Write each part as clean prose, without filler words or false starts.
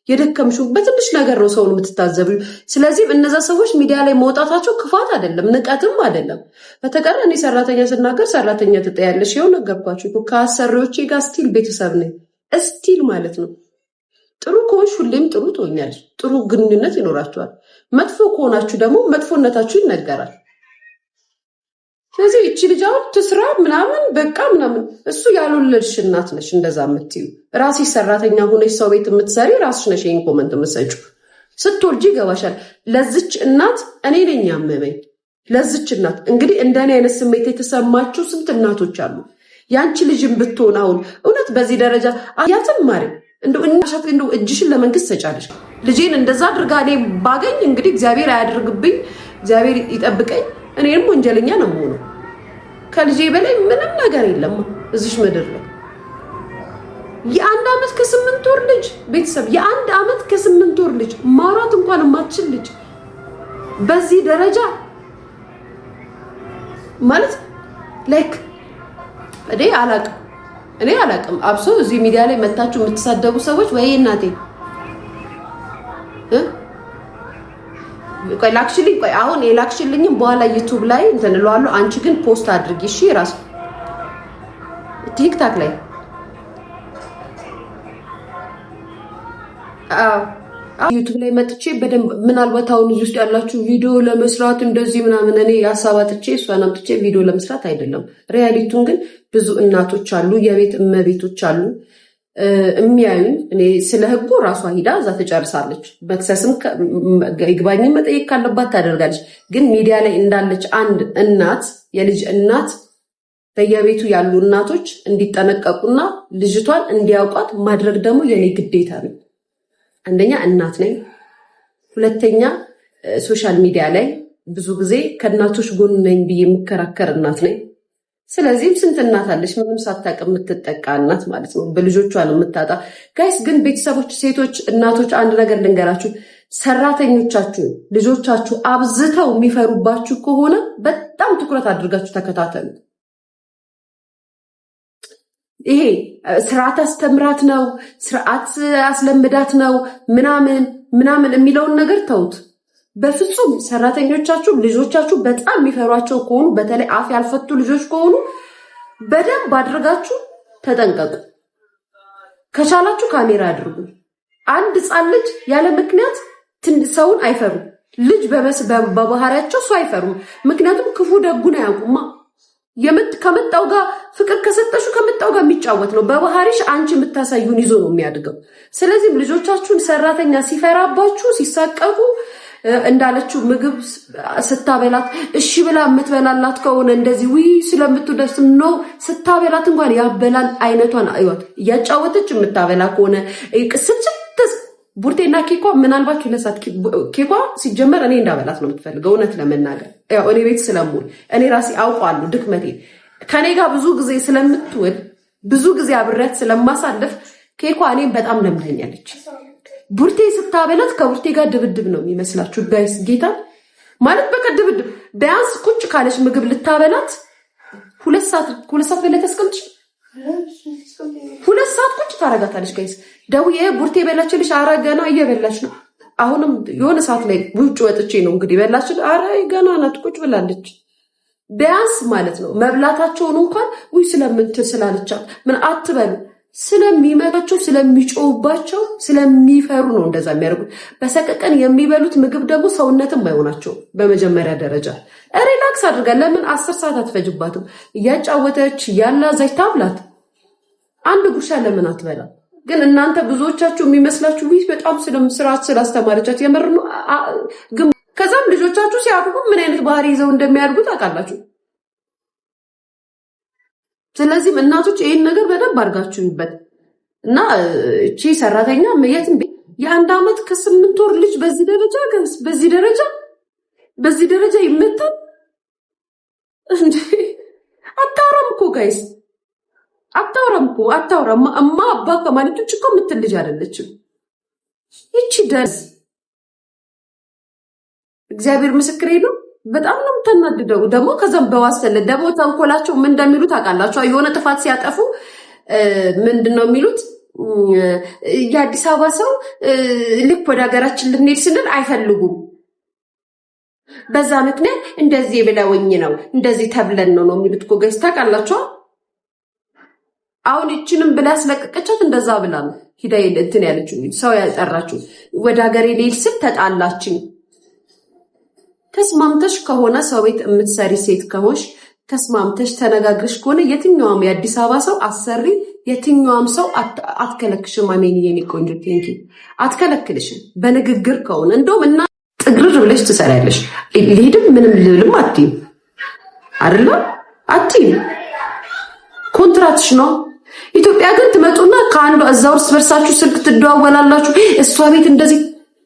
የደከምሽው በትንሽ ነገር ነው ሰውን የምትታዘቢው። ስለዚህ እነዛ ሰዎች ሚዲያ ላይ መውጣታቸው ክፋት አይደለም፣ ንቀትም አይደለም። በተቀረ እኔ ሰራተኛ ስናገር ሰራተኛ ትጠያለሽ። ይኸው ነገርኳችሁ። ከአሰሪዎቼ ጋር ስቲል ቤተሰብ ነኝ፣ ስቲል ማለት ነው። ጥሩ ከሆንሽ ሁሌም ጥሩ ትሆኛለሽ፣ ጥሩ ግንኙነት ይኖራችኋል። መጥፎ ከሆናችሁ ደግሞ መጥፎነታችሁ ይነገራል። ስለዚህ እቺ ልጅ አሁን ትስራ ምናምን በቃ ምናምን እሱ ያልወለድሽ እናት ነሽ እንደዛ የምትዩ። ራስሽ ሰራተኛ ሆነሽ ሰው ቤት የምትሰሪ ራስሽ ነሽ ይሄን ኮመንት የምትሰጪው። ስትወልጂ ይገባሻል። ለዚች እናት እኔ ነኝ ያመመኝ። ለዚች እናት እንግዲህ እንደኔ አይነት ስሜት የተሰማችሁ ስንት እናቶች አሉ። ያንቺ ልጅም ብትሆን አሁን እውነት በዚህ ደረጃ አያትም ማሪ እንደው እጅሽን ለመንግስት ሰጫለሽ። ልጄን እንደዛ አድርጋ እኔ ባገኝ እንግዲህ እግዚአብሔር አያድርግብኝ፣ እግዚአብሔር ይጠብቀኝ። እኔም ወንጀለኛ ነው የምሆነው። ከልጄ በላይ ምንም ነገር የለም እዚሽ ምድር ላይ። የ1 ዓመት ከ8 ወር ልጅ ቤተሰብ፣ የ1 ዓመት ከ8 ወር ልጅ ማውራት እንኳን የማትችል ልጅ በዚህ ደረጃ ማለት ላይክ እኔ አላቅም። አብሶ እዚህ ሚዲያ ላይ መታችሁ የምትሳደቡ ሰዎች ወይ እናቴ ቆይ ላክሽልኝ፣ ቆይ አሁን የላክሽልኝም በኋላ ዩቲዩብ ላይ እንትን እለዋለሁ። አንቺ ግን ፖስት አድርጊ እሺ። ራስ ቲክታክ ላይ ዩቲዩብ ላይ መጥቼ በደንብ ምናልባት አሁን እዚህ ውስጥ ያላችሁ ቪዲዮ ለመስራት እንደዚህ ምናምን እኔ ያሳባጥቼ እሷን አምጥቼ ቪዲዮ ለመስራት አይደለም። ሪያሊቲውን ግን ብዙ እናቶች አሉ፣ የቤት እመቤቶች አሉ የሚያዩኝ። እኔ ስለ ህጉ ራሷ ሂዳ እዛ ትጨርሳለች። መክሰስም ይግባኝም መጠየቅ ካለባት ታደርጋለች። ግን ሚዲያ ላይ እንዳለች አንድ እናት፣ የልጅ እናት በየቤቱ ያሉ እናቶች እንዲጠነቀቁና ልጅቷን እንዲያውቋት ማድረግ ደግሞ የኔ ግዴታ ነው። አንደኛ እናት ነኝ፣ ሁለተኛ ሶሻል ሚዲያ ላይ ብዙ ጊዜ ከእናቶች ጎን ነኝ ብዬ የምከራከር እናት ነኝ። ስለዚህም ስንት እናት አለች ምንም ሳታውቅ የምትጠቃ እናት ማለት ነው። በልጆቿ ነው የምታጣ። ጋይስ ግን ቤተሰቦች፣ ሴቶች፣ እናቶች አንድ ነገር ልንገራችሁ። ሰራተኞቻችሁ ልጆቻችሁ አብዝተው የሚፈሩባችሁ ከሆነ በጣም ትኩረት አድርጋችሁ ተከታተሉ። ይሄ ስርዓት አስተምራት ነው፣ ስርዓት አስለምዳት ነው ምናምን የሚለውን ነገር ተውት። በፍጹም ሰራተኞቻችሁ ልጆቻችሁ በጣም የሚፈሯቸው ከሆኑ በተለይ አፍ ያልፈቱ ልጆች ከሆኑ በደንብ አድርጋችሁ ተጠንቀቁ። ከቻላችሁ ካሜራ አድርጉ። አንድ ሕፃን ልጅ ያለ ምክንያት ሰውን አይፈሩም። ልጅ በባህሪያቸው ሰው አይፈሩም። ምክንያቱም ክፉ ደጉን አያውቁማ። ከመጣው ጋር ፍቅር ከሰጠሹ ከመጣው ጋር የሚጫወት ነው። በባህሪሽ አንቺ የምታሳዩን ይዞ ነው የሚያድገው። ስለዚህም ልጆቻችሁን ሰራተኛ ሲፈራባችሁ ሲሳቀቁ እንዳለችው ምግብ ስታበላት እሺ ብላ የምትበላላት ከሆነ እንደዚህ ስለምትደስ ነው ስታበላት እንኳን ያበላል አይነቷን አይወት እያጫወተች የምታበላ ከሆነ ቅስጭትስ ቡርቴና ኬኳ ምናልባት ሁለሳት ኬኳ ሲጀመር እኔ እንዳበላት ነው የምትፈልገው። እውነት ለመናገር ያው እኔ ቤት ስለምውል እኔ ራሴ አውቃለሁ ድክመቴ። ከኔ ጋር ብዙ ጊዜ ስለምትውል ብዙ ጊዜ አብሬያት ስለማሳለፍ ኬኳ እኔም በጣም ለምደኛለች። ቡርቴ ስታበላት ከቡርቴ ጋር ድብድብ ነው የሚመስላችሁ ጋይስ? ጌታ ማለት በቃ ድብድብ። ቢያንስ ቁጭ ካለች ምግብ ልታበላት 2 ሰዓት በላይ ተስቀምጭ 2 ሰዓት ቁጭ ታረጋታለች ጋይስ። ደውዬ ቡርቴ በላችልሽ? አረ ገና እየበላች ነው። አሁንም የሆነ ሰዓት ላይ ውጭ ወጥቼ ነው እንግዲህ በላችል። አረ ገና ናት ቁጭ ብላለች። ቢያንስ ማለት ነው መብላታቸውን እንኳን ስለምንትል ስላለቻት ምን አትበሉ ስለሚመጣቸው ስለሚጮውባቸው ስለሚፈሩ ነው እንደዛ የሚያደርጉት። በሰቀቀን የሚበሉት ምግብ ደግሞ ሰውነትም አይሆናቸው። በመጀመሪያ ደረጃ ሪላክስ አድርጋ ለምን 10 ሰዓት አትፈጅባትም? እያጫወተች ያላዛች ታብላት። አንድ ጉርሻ ለምን አትበላ? ግን እናንተ ብዙዎቻችሁ የሚመስላችሁ በጣም ስርዓት ስላስተማረቻት የምር ነው። ግን ከዛም ልጆቻችሁ ሲያድጉ ምን አይነት ባህሪ ይዘው እንደሚያድጉ ታውቃላችሁ። ስለዚህም እናቶች ይሄን ነገር በደንብ አድርጋችሁበት እና እቺ ሰራተኛ የትም የ1 ዓመት ከ8 ወር ልጅ በዚህ ደረጃ ይመታል እንዴ? አታውራም እኮ ጋይስ፣ አታውራም። እማ አባ ከማለት ውጭ እኮ የምትል ልጅ አይደለችም ይቺ ደስ። እግዚአብሔር ምስክሬ ነው። በጣም ነው የምትናደደው። ደግሞ ከዛም በዋሰለ ደግሞ ተንኮላቸው ምን እንደሚሉት ታውቃላችሁ? የሆነ ጥፋት ሲያጠፉ ምንድነው የሚሉት? የአዲስ አበባ ሰው ልክ ወደ ሀገራችን ልንሄድ ስንል አይፈልጉም። በዛ ምክንያት እንደዚህ ብለውኝ ነው እንደዚህ ተብለን ነው የሚሉት እኮ ጋይስ ታውቃላችሁ። አሁን እቺንም ብላ ያስለቀቀቻት እንደዛ ብላ ነው ሂዳ እንትን ያለችው ሰው ያጠራችው ወደ ሀገሬ ልሄድ ስል ተጣላችኝ። ተስማምተሽ ከሆነ ሰው ቤት የምትሰሪ ሴት ከሆንሽ ተስማምተሽ ተነጋግረሽ ከሆነ የትኛውም የአዲስ አበባ ሰው አሰሪ የትኛውም ሰው አትከለክሽም። አሜን የኔ ቆንጆ ቴንኪ አትከለክልሽም። በንግግር ከሆነ እንደውም እና ጥግርር ብለሽ ትሰሪያለሽ። ልሄድም ምንም ልልም አትይም አይደለ? አትይም። ኮንትራትሽ ነው። ኢትዮጵያ ግን ትመጡና ከአንዱ እዛው እርስ በርሳችሁ ስልክ ትደዋወላላችሁ። እሷ ቤት እንደዚህ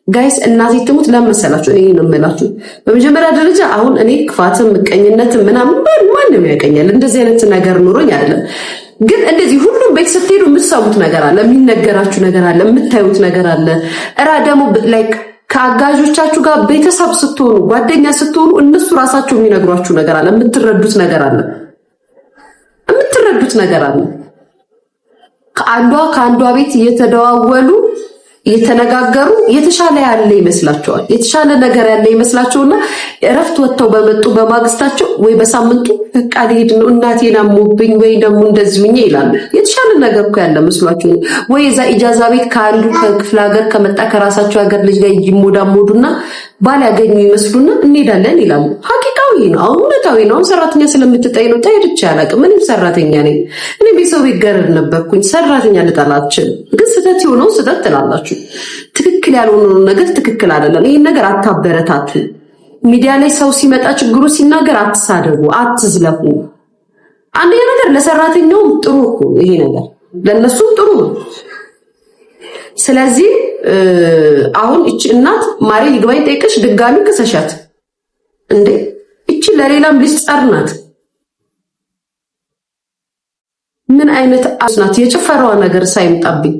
ጋይስ እናቴ ትሙት ለመሰላችሁ እኔ ነው የምላችሁ። በመጀመሪያ ደረጃ አሁን እኔ ክፋትም ምቀኝነትም ምናምን ማንም ያቀኛል እንደዚህ አይነት ነገር ኑሮኝ አይደለም። ግን እንደዚህ ሁሉም ቤት ስትሄዱ የምትሰሙት ነገር አለ፣ የሚነገራችሁ ነገር አለ፣ የምታዩት ነገር አለ። እራ ደግሞ ላይክ ከአጋዦቻችሁ ጋር ቤተሰብ ስትሆኑ ጓደኛ ስትሆኑ እነሱ ራሳቸው የሚነግሯችሁ ነገር አለ፣ የምትረዱት ነገር አለ። ከአንዷ ቤት እየተደዋወሉ እየተነጋገሩ የተሻለ ያለ ይመስላቸዋል። የተሻለ ነገር ያለ ይመስላቸውና እረፍት ወጥተው በመጡ በማግስታቸው ወይ በሳምንቱ በቃ ልሄድ ነው እናቴን አሞብኝ ወይ ደግሞ እንደዚህ ሆኜ ይላሉ። የተሻለ ነገር እኮ ያለ መስሏቸው ወይ እዛ ኢጃዛ ቤት ከአንዱ ከክፍለ ሀገር ከመጣ ከራሳቸው ሀገር ልጅ ጋር ይሞዳሞዱና ባል ያገኙ ይመስሉና እንሄዳለን ይላሉ። ሐቂቃዊ ነው፣ እውነታዊ ነው። ሰራተኛ ስለምትጠይ ነው ታይርቻ አላውቅም። ምንም ሰራተኛ ነኝ እኔ ቤተሰብ ይገረድ ነበርኩኝ። ሰራተኛ ልጠላችን ግን ስህተት የሆነው ስህተት ትላላችሁ። ትክክል ያልሆነው ነገር ትክክል አይደለም። ይሄን ነገር አታበረታቱ። ሚዲያ ላይ ሰው ሲመጣ ችግሩ ሲናገር አትሳደቡ፣ አትዝለፉ። አንደኛ ነገር ለሰራተኛው ጥሩ እኮ ይሄ ነገር ለነሱም ጥሩ ነው። ስለዚህ አሁን እቺ እናት ማሪ ይግባኝ ጠይቀሽ ድጋሚ ከሰሻት እንዴ እቺ ለሌላም ልጅ ናት። ምን አይነት አስናት የጭፈራዋ ነገር ሳይምጣብኝ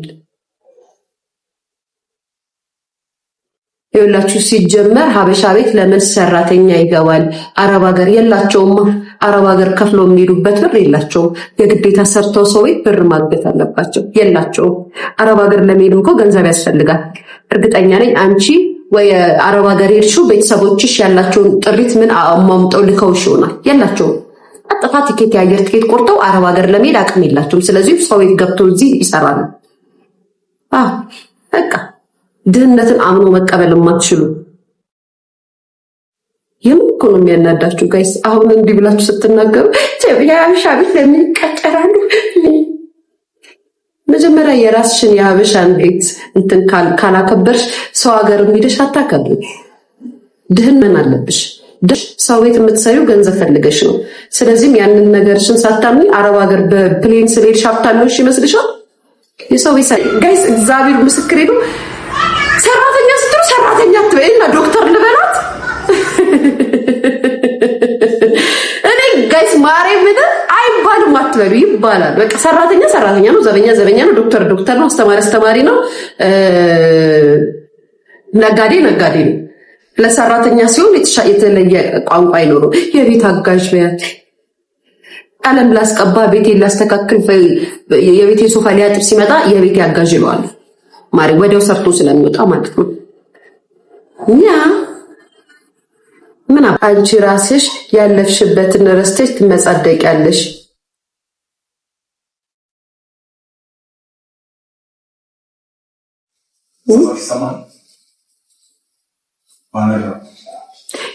ይኸውላችሁ። ሲጀመር ሀበሻ ቤት ለምን ሰራተኛ ይገባል? አረብ ሀገር የላቸውም። አረብ ሀገር ከፍለው የሚሄዱበት ብር የላቸውም። የግዴታ ሰርተው ሰው ቤት ብር ማግኘት አለባቸው። የላቸውም። አረብ ሀገር ለመሄድም እኮ ገንዘብ ያስፈልጋል። እርግጠኛ ነኝ አንቺ ወይ አረብ ሀገር ሄድሽው ቤተሰቦችሽ ያላቸውን ጥሪት ምን አሟምጠው ልከውሽ ይሆናል። የላቸውም። አጥፋ ቲኬት የአየር ቲኬት ቆርጠው አረብ ሀገር ለመሄድ አቅም የላቸውም። ስለዚህ ሰው ቤት ገብተው እዚህ ይሰራሉ። በቃ ድህነትን አምኖ መቀበል የማትችሉ የምን እኮ ነው የሚያናዳችሁ ጋይስ? አሁን እንዲህ ብላችሁ ስትናገሩ የሀበሻ ቤት ለምን ይቀጨራሉ? መጀመሪያ የራስሽን የሀበሻን ቤት እንትን ካላከበርሽ ሰው ሀገር ሄደሽ አታከብሪ። ድህነት አለብሽ። ሰው ቤት የምትሰሪው ገንዘብ ፈልገሽ ነው። ስለዚህም ያንን ነገርሽን ሳታምኒ አረብ ሀገር በፕሌን ስለሄድሽ ሀብታም ነሽ ይመስልሻል? የሰው ቤት ጋይስ እግዚአብሔር ምስክሬ ነው። ሰራተኛ ስትሉ ሰራተኛ አትበይና ዶክተር ልበላት እኔ ጋይስ ማሬ ምን አይባልም አትበሉ ይባላል። በቃ ሰራተኛ ነው፣ ዘበኛ ነው፣ ዶክተር ነው፣ አስተማሪ ነው፣ ነጋዴ ነው። ለሰራተኛ ሲሆን የተለየ ቋንቋ አይኖረው። የቤት አጋዥ በያት ቀለም ላስቀባ ቤቴን ላስተካክል የቤቴ ሶፋ ሊያጥብ ሲመጣ የቤቴ አጋዥ ይለዋል። ማሪ ወዲያው ሰርቶ ስለሚወጣ ማለት ነው። ምን አንቺ ራስሽ ያለፍሽበትን ረስተሽ ትመጻደቂያለሽ።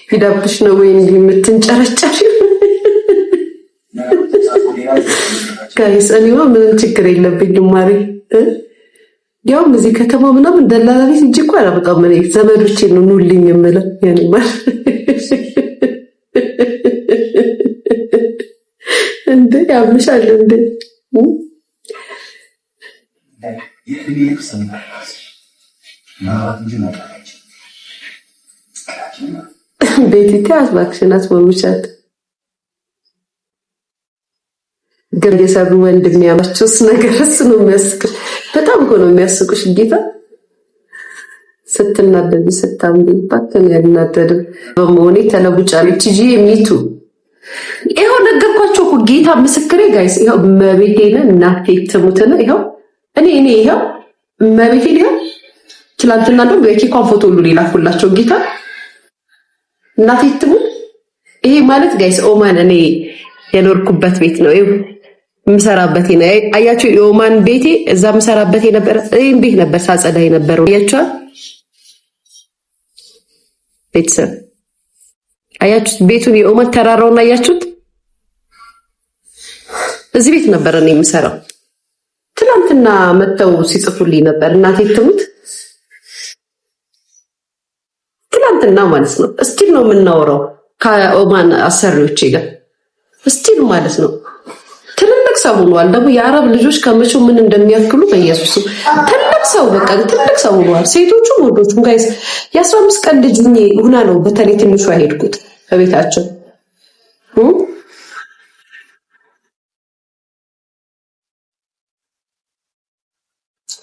ፊዳብሽ ነው ወይ እንዲህ የምትንጨረጨሪ? ጋይስ እኔማ ምንም ችግር የለብኝም ማሪ። ያው እዚህ ከተማ ምናምን ደላላ ቤት እንጂ እኮ አላበቃም። እኔ ዘመዶቼ ነው ኑልኝ የምለው ያኔ ማለት እንዴ ያምሻል እንዴ ቤቲታ አስባክሽናት ወውቻት ግን የሰሩ ወንድ የሚያመችውስ ነገርስ ነው የሚያስቅሽ። በጣም እኮ ነው የሚያስቁሽ። ጌታ ስትናደድ ስታምብባት ያናደድ በመሆኔ ተለውጫለች እንጂ የሚቱ ይሄው ነገርኳቸው እኮ ጌታ ምስክሬ ጋይስ። ይሄው መቤቴን እናቴ ትሙትና ይሄው እኔ ይሄው መቤቴ ነው ትላንትና እንደውም የኬኳን ፎቶ ሁሉ ላኩላቸው ጌታ እናቴ ትሙት። ይሄ ማለት ጋይስ ኦማን እኔ የኖርኩበት ቤት ነው። ይሄ ምሰራበት ነው። አያችሁ የኦማን ቤቴ እዛ ምሰራበት የነበረ ይሄን ቤት ነበር ሳጸዳ የነበረው። አያችሁ ቤተሰብ አያችሁት ቤቱን የኦማን ተራራውን አያችሁት? እዚህ ቤት ነበር እኔ የምሰራው። ትናንትና መተው ሲጽፉልኝ ነበር እናቴ ትሙት። ትናንትና ማለት ነው። እስቲል ነው የምናወራው ከኦማን አሰሪዎቼ ጋር እስቲል ማለት ነው። ትልልቅ ሰው ሆኗል። ደግሞ የአረብ ልጆች ከመቼው ምን እንደሚያክሉ በኢየሱስ ትልቅ ሰው በቃ ትልቅ ሰው ሆኗል። ሴቶቹም ወንዶቹም ጋይስ የ15 ቀን ልጅ ሁና ነው በተለይ ትንሹ ሄድኩት በቤታቸው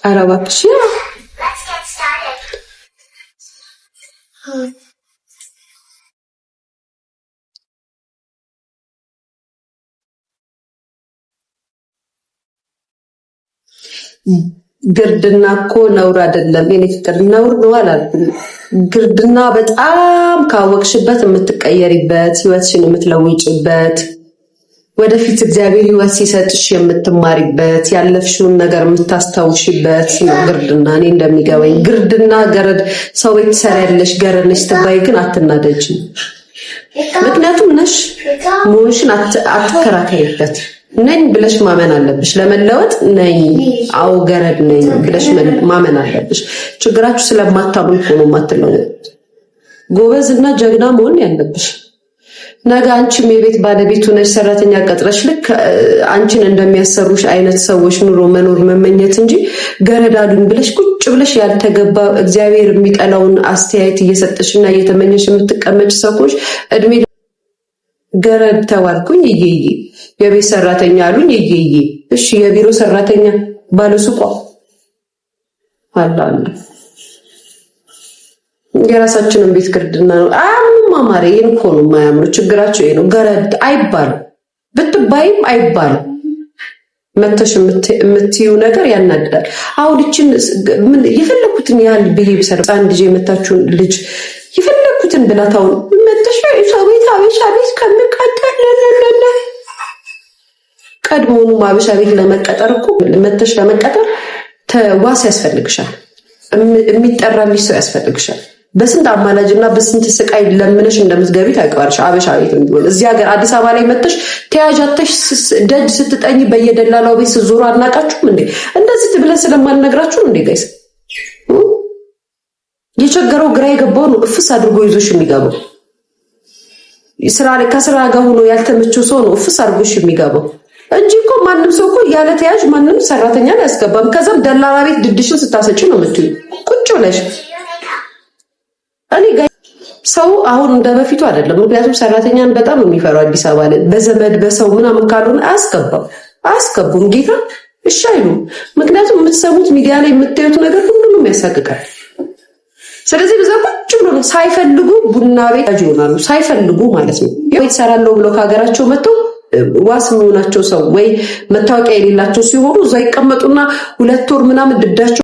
አረባክሽ ግርድና እኮ ነውር አይደለም። የኔ ፍቅር ነውር ነው አላልኩም። ግርድና በጣም ካወቅሽበት የምትቀየሪበት ህይወትሽን የምትለውጭበት ወደፊት እግዚአብሔር ህይወት ሲሰጥሽ የምትማሪበት ያለፍሽውን ነገር የምታስታውሽበት ነው ግርድና። እኔ እንደሚገባኝ ግርድና ገረድ ሰው ቤት ትሰሪያለሽ ገረድ ነሽ ትባይ ግን አትናደጂ። ምክንያቱም ነሽ መሆንሽን አትከራከሪበት። ነኝ ብለሽ ማመን አለብሽ። ለመለወጥ ነኝ አው ገረድ ነኝ ብለሽ ማመን አለብሽ። ችግራችሁ ስለማታምን ሆኖ ማትለወጥ ጎበዝና ጀግና መሆን ያለብሽ። ነገ አንቺም የቤት ባለቤት ሆነሽ ሰራተኛ ቀጥረሽ ልክ አንቺን እንደሚያሰሩሽ አይነት ሰዎች ኑሮ መኖር መመኘት እንጂ ገረዳሉን ብለሽ ቁጭ ብለሽ ያልተገባ እግዚአብሔር የሚጠላውን አስተያየት እየሰጠሽና እየተመኘሽ የምትቀመጭ ሰዎች እድሜ ገረድ ተዋልኩኝ እየዬ የቤት ሰራተኛ አሉኝ እየዬ። እሺ የቢሮ ሰራተኛ ባለሱቋ አላለ የራሳችንን ቤት ግርድና ነው አማማረ። ይሄን እኮ ነው የማያምሩ። ችግራቸው ይሄ ነው። ገረድ አይባልም ብትባይም አይባልም። መተሽ የምትይው ነገር ያናድዳል። አሁን እቺን ምን የፈለኩትን ያህል ብዬ ብሰራ አንድ ልጅ የመታችሁን ልጅ የፈለኩትን ብላታው መተሽ አበሻ ቤት ከምቀጠር ለለለ ቀድሞውኑ አበሻ ቤት ለመቀጠር እኮ መተሽ ለመቀጠር ተዋስ ያስፈልግሻል። የሚጠራልሽ ሰው ያስፈልግሻል። በስንት አማላጅና በስንት ስቃይ ለምነሽ እንደምትገቢ ታውቂዋለሽ። አበሻ ቤት እንዲሆን እዚህ ሀገር አዲስ አበባ ላይ መጥተሽ ተያጃተሽ ደጅ ስትጠኝ በየደላላው ቤት ስትዞሩ አናቃችሁም እንዴ? እንደዚህ ብለን ስለማልነግራችሁ እንዴ ጋይስ? የቸገረው ግራ የገባው ነው እፍስ አድርጎ ይዞሽ የሚገባው። ከስራ ጋር ሆኖ ያልተመቸው ሰው ነው እፍስ አድርጎሽ የሚገባው እንጂ እኮ ማንም ሰው እኮ ያለ ተያዥ ማንም ሰራተኛ አያስገባም። ከዛም ደላላ ቤት ድድሽን ስታሰጪ ነው የምትዩ ቁጭ ብለሽ። እኔ ሰው አሁን እንደበፊቱ አይደለም። ምክንያቱም ሰራተኛን በጣም የሚፈራው አዲስ አበባ ላይ በዘመድ በሰው ምናምን ካልሆነ አያስገቡም። ጌታ እሺ አይሉም። ምክንያቱም የምትሰሙት ሚዲያ ላይ የምታዩት ነገር ሁሉንም ያሳቅቃል። ስለዚህ በዛ ቁጭ ብሎ ነው ሳይፈልጉ ቡና ቤት ይሆናሉ። ሳይፈልጉ ማለት ነው። ቤት ሰራለው ብለው ከሀገራቸው መጥተው ዋስ የሚሆናቸው ሰው ወይ መታወቂያ የሌላቸው ሲሆኑ እዛ ይቀመጡና 2 ወር ምናምን ድዳቸው